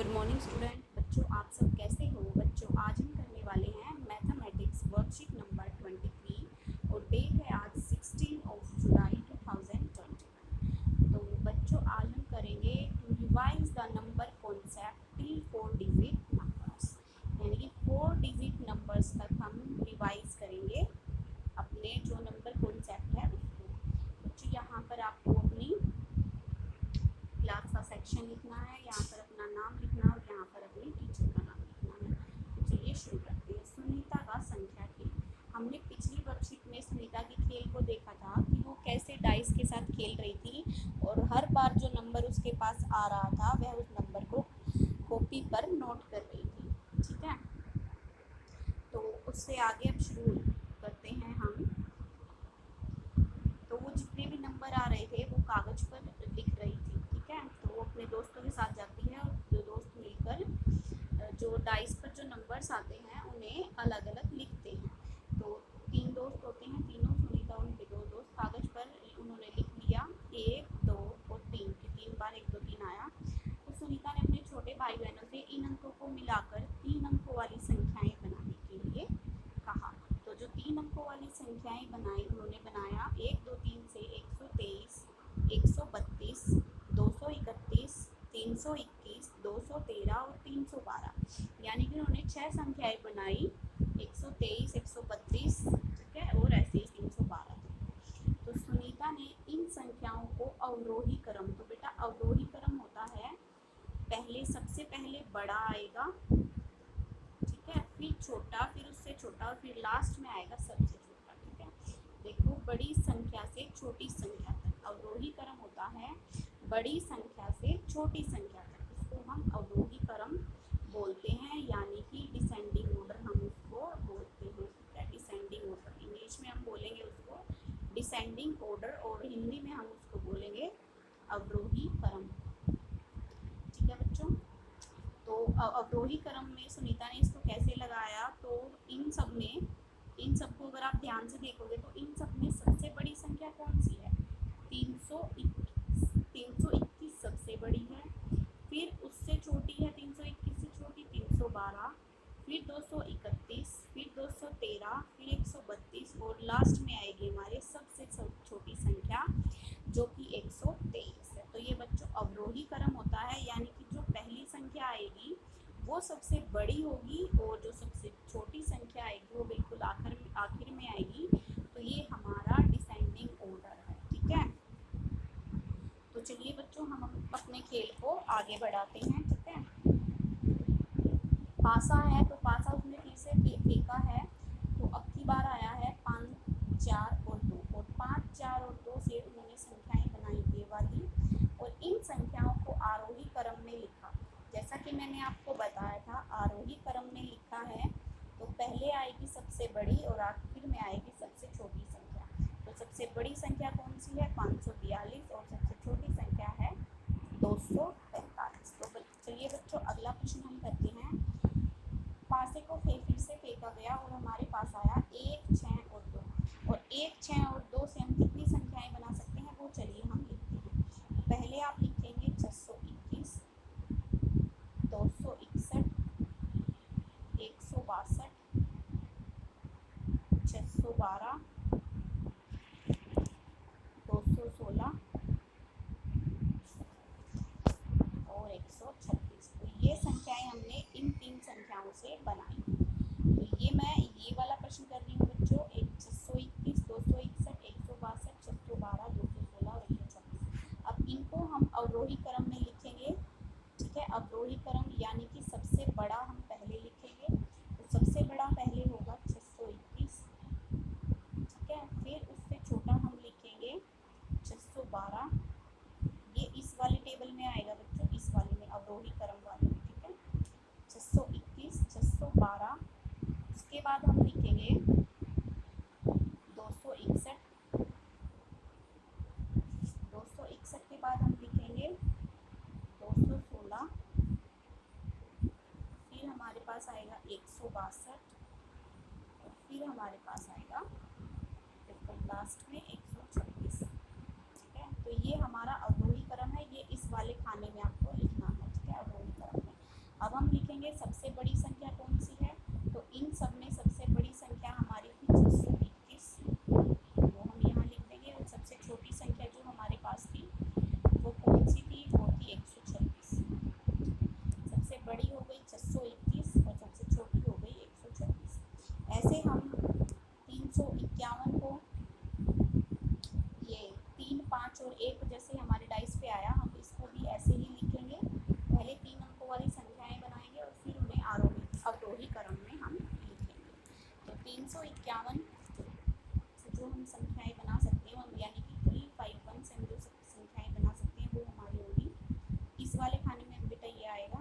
Good morning student. बच्चों आप सब कैसे हो? बच्चों आज हम करने वाले हैं मैथमेटिक्स वर्कशीट नंबर 23 और डेट है आज 16 जुलाई 2021। तो बच्चों आज हम करेंगे to revise the number concept till 4 digit numbers, यानी कि 4 डिजिट नंबर्स तक हम रिवाइज करेंगे अपने जो नंबर कॉन्सेप्ट है उसको। बच्चों यहाँ पर आपको अपनी क्लास का सेक्शन लिखना है, यहाँ पर अपना नाम लिखना है और यहाँ पर अपने टीचर का नाम लिखना है। तो चलिए शुरू करते हैं। सुनीता का संख्या खेल। हमने पिछली वर्कशीट में सुनीता के खेल को देखा था कि वो कैसे डाइस के साथ खेल रही थी और हर बार जो नंबर उसके पास आ रहा था वह उस नंबर को कॉपी पर नोट कर रही थी। ठीक है, तो उससे आगे अब शुरू करते हैं हम। तो वो जितने भी नंबर आ रहे थे वो कागज़ पर लिख रही थी। ठीक है, तो वो अपने दोस्तों के साथ जाती है और दो दोस्त मिलकर जो डाइस पर जो नंबर्स आते हैं उन्हें अलग अलग लिखते हैं। तो 3 दोस्त होते हैं, तीनों सुनीता और उनके 2 दोस्त कागज़ पर उन्होंने लिख लिया 1, 2 और 3 कि 3 बार 1, 2, 3 आया। तो सुनीता ने अपने छोटे भाई बहनों से इन अंकों को मिलाकर 3 अंकों वाली संख्याएं बनाने के लिए कहा। तो जो 3 अंकों वाली संख्याएं बनाई उन्होंने बनाया 1, 2, 3 से 123, 132, 231, 321, 213 और 312, यानी कि उन्होंने 6 संख्याएं बनाई 123, 132, ठीक है, और ऐसे ही 312। तो सुनीता ने इन संख्याओं को अवरोही क्रम, तो बेटा अवरोही क्रम होता है पहले सबसे पहले बड़ा आएगा, ठीक है, फिर छोटा, फिर उससे छोटा और फिर लास्ट में आएगा सबसे छोटा। ठीक है, देखो बड़ी संख्या से छोटी संख्या तक अवरोही क्रम होता है, बड़ी संख्या से छोटी संख्या तक इसको हम अवरोही क्रम बोलते हैं, यानी कि डिसेंडिंग ऑर्डर हम उसको बोलते हैं। डिसेंडिंग ऑर्डर इंग्लिश में हम बोलेंगे उसको डिसेंडिंग ऑर्डर और हिंदी में हम उसको बोलेंगे अवरोही क्रम। ठीक है बच्चों, तो अवरोही क्रम में सुनीता ने इसको कैसे लगाया, तो इन सबको अगर आप ध्यान से देखोगे तो इन सब में सबसे बड़ी संख्या कौन सी है? 321। 321 सबसे बड़ी है, फिर उससे छोटी है 321 से छोटी 312, फिर 231, फिर 213, फिर 132 और लास्ट में आएगी हमारे सबसे छोटी संख्या जो कि 123 है। तो ये बच्चों अवरोही क्रम होता है, यानी कि जो पहली संख्या आएगी वो सबसे बड़ी होगी और जो सबसे छोटी संख्या आएगी वो बिल्कुल आखिर में आएगी। तो ये हमारा डिसेंडिंग ऑर्डर है। ठीक है, तो चलिए बच्चों हम अपने खेल को आगे बढ़ाते हैं। ठीक है, पासा है तो पासा उसने फिर से फेंका है, तो अब की बार आया है 5, 4 और 2, और 5, 4 और 2 से उन्होंने संख्याएं बनाई ये वाली और इन संख्याओं को आरोही क्रम में लिखा। जैसा कि मैंने आपको बताया था आरोही क्रम में लिखा है तो पहले आएगी सबसे बड़ी और आखिर में आएगी सबसे छोटी संख्या। तो सबसे बड़ी संख्या कौन सी है? 542 और सबसे छोटी संख्या है 245। तो चलिए बच्चों अगला प्रश्न हम करते हैं। पासे को फिर से फेंका गया और हमारे पास आया 1, 6 और 2, और 1, 6 और 2 से हम कितनी संख्याएं बना सकते हैं वो चलिए हम लिखते हैं। पहले आप लिखेंगे 621, 261, 162, 612, 216 और 136। तो ये संख्याएं हमने इन 3 संख्याओं से बनाई। तो ये वाला प्रश्न कर रही हूँ बच्चों, 621, 261, 162, 612, 216 और 136। अब इनको हम अवरोही क्रम में लिखेंगे। ठीक है, अवरोही क्रम यानी कि सबसे बड़ा हम पहले लिखेंगे, तो सबसे बड़ा पहले होगा 621। ठीक है, फिर उससे छोटा हम लिखेंगे 612, ये इस वाले टेबल में आएगा बच्चों, इस वाले में अवरोही क्रम वाले में। ठीक है, 621, 612, उसके बाद हम लिखेंगे 261, 261 के बाद हम लिखेंगे 216, फिर हमारे पास आएगा 162 और फिर हमारे पास आएगा बिल्कुल लास्ट में 136। ठीक है, तो ये हमारा अवरोही क्रम है, ये इस वाले खाने में आपको लिखना है। ठीक है, अवरोही क्रम में अब हम लिखेंगे सबसे बड़ी संख्या कौन सी है, तो इन सब में सबसे बड़ी संख्या हमारी थी 621, वो हम यहाँ लिख देंगे। और सबसे छोटी संख्या जो हमारे पास थी वो कौन सी थी, वो थी 126। सबसे बड़ी हो गई 621 और सबसे छोटी हो गई 126। ऐसे हम 351 को ये 3, 5 और 1 जैसे हमारे डाइस पे आया, हम इसको भी ऐसे ही लिखेंगे। पहले 3 अंकों वाली संख्याएं बनाएंगे और फिर उन्हें अवरोही क्रम में हम लिखेंगे। तो 351 से जो हम संख्याएं बना सकते हैं, यानी कि 351 से हम जो संख्याएं बना सकते हैं वो हमारी होगी, इस वाले खाने में बेटा ये आएगा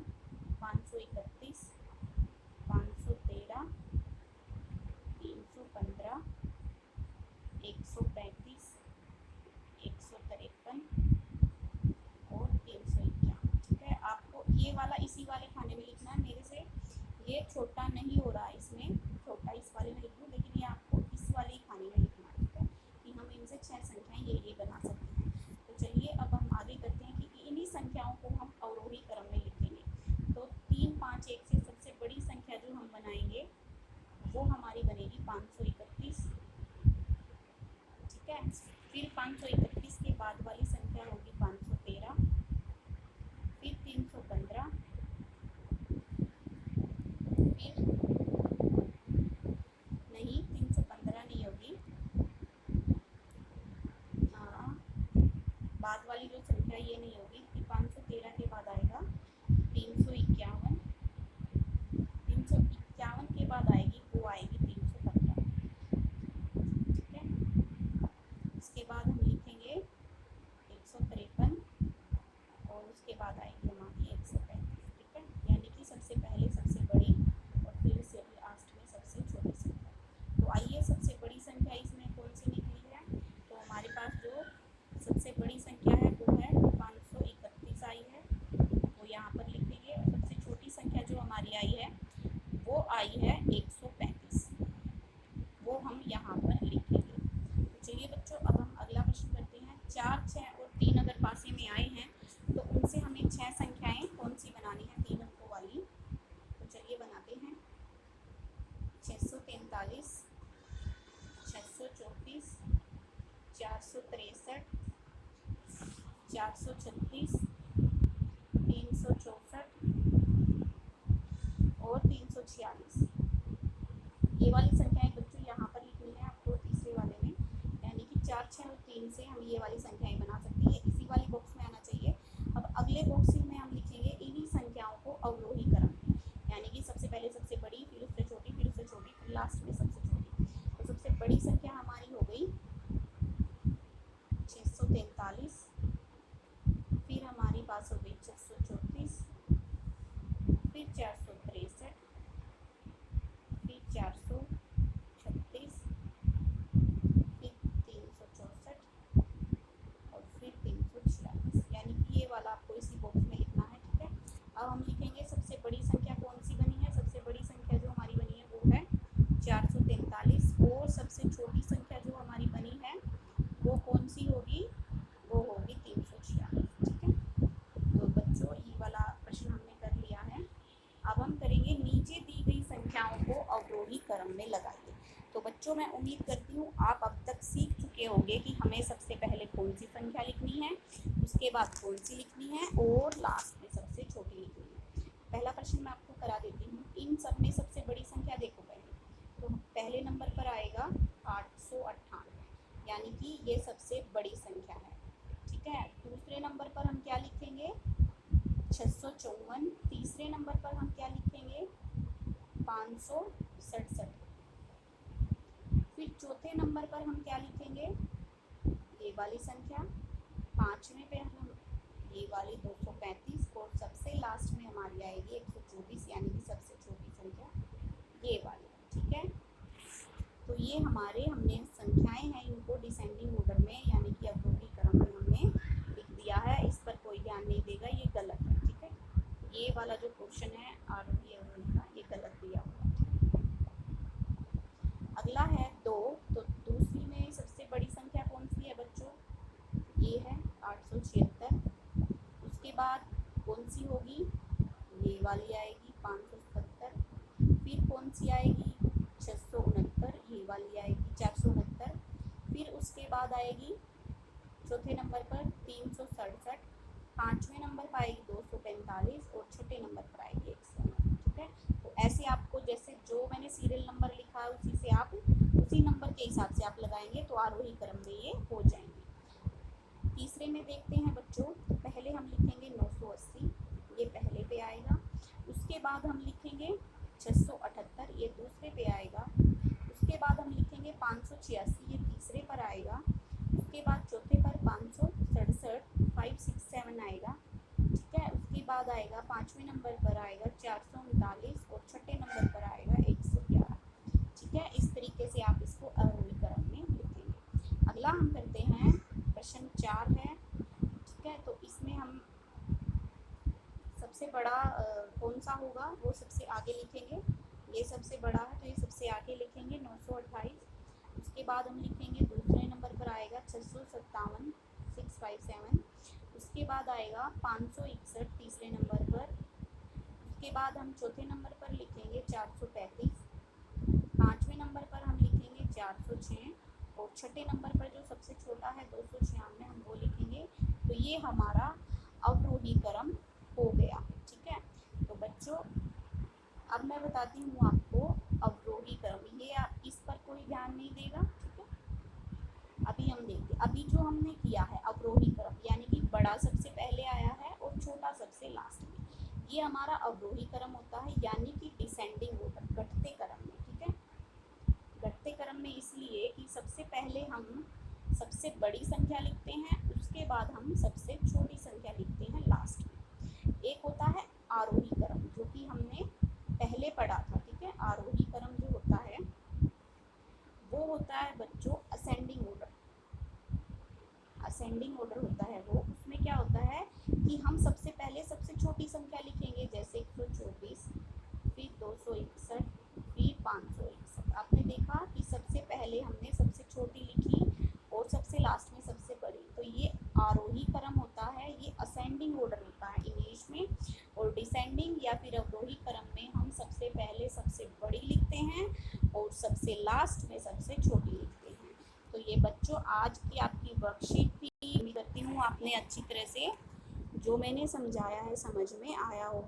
531, 513, 315, 135, 153 और 351। ठीक है, आपको ये वाला इसी वाले खाने में लिखना है। मेरे से ये छोटा नहीं हो रहा है, इसमें छोटा इस वाले में लिख दूँ, लेकिन ये आपको इस वाले खाने में लिखना है। ठीक है, कि हम इनसे 6 संख्याएं ये बना सकते हैं। तो चलिए अब हम आगे करते हैं कि इन्हीं संख्याओं को हम अवरोही क्रम में लिखेंगे। तो 3, 5, 1 से सबसे बड़ी संख्या जो हम बनाएंगे वो हमारी बनेगी 531। ठीक है, फिर 531 के बाद वाली संख्या होगी 513, फिर 315, फिर नहीं 315 नहीं होगी, बाद वाली जो संख्या ये नहीं होगी। फिर 513 के बाद आएगा 351, 351 के बाद आएगी वो आएगी 315। ठीक है, इसके बाद हम लिखेंगे 153 और उसके बाद आएगी हमारी 135। ठीक है, यानी कि सबसे पहले सबसे बड़ी और फिर से लास्ट में सबसे छोटी संख्या। तो आइए सबसे बड़ी संख्या इसमें कौन सी निकली है, तो हमारे पास जो सबसे बड़ी संख्या है वो है 531 आई है, वो यहाँ पर लिखेंगे। और सबसे छोटी संख्या जो हमारी आई है वो आई है 135, वो हम यहाँ पर लिखेंगे। तो चलिए बच्चों अब हम अगला प्रश्न करते हैं। 4, 6 और 3 अगर पासे में आए हैं तो उनसे हमें 6 संख्याएं कौन सी बनानी है 3 अंकों वाली। तो चलिए बनाते हैं। 643, 634, 463, 436, 364 और 346। ये वाली संख्याएं बच्चों यहाँ पर लिखनी है आपको तीसरे वाले में, यानी कि 4, 6 और 3 से हम ये वाली संख्याएं बना सकते हैं। इसी वाली बॉक्स में आना चाहिए। अब अगले बॉक्स में हम लिखेंगे इन्हीं संख्याओं को अवरोही क्रम में, यानी कि सबसे पहले सबसे बड़ी, फिर उससे छोटी, फिर उससे छोटी, फिर लास्ट में सबसे छोटी। तो सबसे बड़ी संख्या हमारी हो गई 643, फिर हमारी पास हो गई 634, फिर 463, फिर 436, फिर 364 और फिर 346, यानी कि ये वाला आपको इसी बॉक्स में लिखना है। ठीक है, अब हम लिखेंगे सबसे बड़ी संख्या कौन सी बनी है। सबसे बड़ी संख्या जो हमारी बनी है वो है 443 और सबसे छोटी संख्या जो हमारी बनी है वो कौन सी होगी, वो होगी 346। ठीक है, तो बच्चों ये वाला प्रश्न हमने कर लिया है। अब हम करेंगे नीचे दी गई संख्याओं को अवरोही क्रम में लगाइए। तो बच्चों मैं उम्मीद करती हूँ आप अब तक सीख चुके होंगे कि हमें सबसे पहले कौन सी संख्या लिखनी है, उसके बाद कौन सी लिखनी है और लास्ट में सबसे छोटी लिखनी है। पहला प्रश्न मैं आपको करा देती हूँ। इन सब में सबसे बड़ी संख्या देखो पहले, तो पहले नंबर पर आएगा 898, यानी कि ये सबसे बड़ी संख्या है। ठीक है, दूसरे नंबर पर हम क्या लिखेंगे 654, तीसरे नंबर पर हम क्या लिखेंगे 567, फिर चौथे नंबर पर हम क्या लिखेंगे ये वाली संख्या, पाँचवें पे हम ये वाली 235 और सबसे लास्ट में हमारी आएगी 124, यानी कि सबसे छोटी संख्या ये वाली। ठीक है, तो ये हमने संख्याएं हैं, इनको डिसेंडिंग ऑर्डर में यानी कि अवरोही क्रम में हमने लिख दिया है। इस पर कोई ध्यान नहीं देगा, ये गलत है। ठीक है, ये वाला जो क्वेश्चन है आरोही अवरोही का ये गलत दिया हुआ है। अगला है 2, तो दूसरी में सबसे बड़ी संख्या कौन सी है बच्चों, ये है 876। उसके बाद कौन सी होगी ये वाली वाली आएगी 577, फिर कौन सी आएगी 669, ये वाली आएगी 469, फिर उसके बाद आएगी चौथे नंबर पर 367, पाँचवें नंबर पर आएगी 245 और छठे नंबर पर आएगी 109। ठीक है, तो ऐसे आपको जैसे जो मैंने सीरियल नंबर लिखा है उसी से आप उसी नंबर के हिसाब से आप लगाएंगे तो आरोही क्रम में ये हो जाएंगे। तीसरे में देखते हैं बच्चों, पहले हम लिखेंगे 980, ये पहले पे आएगा। उसके बाद हम लिखेंगे 678, ये दूसरे पे आएगा। उसके बाद हम लिखेंगे 586, ये तीसरे पर आएगा। उसके बाद चौथे पर 567, 567 आएगा। ठीक है, उसके बाद आएगा पाँचवें नंबर पर आएगा 439 और छठे नंबर पर आएगा 111। ठीक है, इस तरीके से आप इसको आरोही क्रम में लिखेंगे। अगला हम करते हैं प्रश्न 4 है। ठीक है, तो इसमें हम सबसे बड़ा कौन सा होगा वो सबसे आगे लिखेंगे। ये सबसे बड़ा है तो ये सबसे आगे लिखेंगे 928। उसके बाद हम लिखेंगे दूसरे नंबर पर आएगा 657, 657। उसके बाद आएगा 561 तीसरे नंबर पर। उसके बाद हम चौथे नंबर पर लिखेंगे 435, पाँचवें नंबर पर हम लिखेंगे 406 और छठे नंबर पर जो सबसे छोटा है 296 हम वो लिखेंगे। तो ये हमारा अवरोही क्रम हो गया। ठीक है, तो बच्चों अब मैं बताती हूँ आपको अवरोही क्रम, ये इस पर कोई ध्यान नहीं देगा। ठीक है, अभी हम देखते, अभी जो हमने किया है अवरोही क्रम यानी कि बड़ा सबसे पहले आया है और छोटा सबसे लास्ट में, ये हमारा अवरोही क्रम होता है यानी कि डिसेंडिंग ऑर्डर, घटते क्रम में। ठीक है, घटते क्रम में इसलिए कि सबसे पहले हम सबसे बड़ी संख्या लिखते हैं, उसके बाद हम सबसे छोटी संख्या लिखते हैं लास्ट में। एक होता है आरोही क्रम जो कि हमने पहले पढ़ा था। ठीक है, आरोही क्रम जो होता है वो होता है बच्चों असेंडिंग ऑर्डर। असेंडिंग ऑर्डर होता है वो, उसमें क्या होता है कि हम सबसे पहले सबसे छोटी संख्या लिखेंगे जैसे 124, फिर 261, फिर 561। आपने देखा कि सबसे पहले हमने सबसे छोटी लिखी और सबसे लास्ट में सबसे बड़ी, तो ये आरोही क्रम होता है, ये असेंडिंग ऑर्डर होता है इंग्लिश में। और डिसेंडिंग या फिर अवरोही क्रम में हम सबसे पहले सबसे बड़ी लिखते हैं और सबसे लास्ट में सबसे छोटी लिखते हैं। तो ये बच्चों आज की आपकी वर्कशीट थी। उम्मीद करती हूँ आपने अच्छी तरह से जो मैंने समझाया है समझ में आया होगा।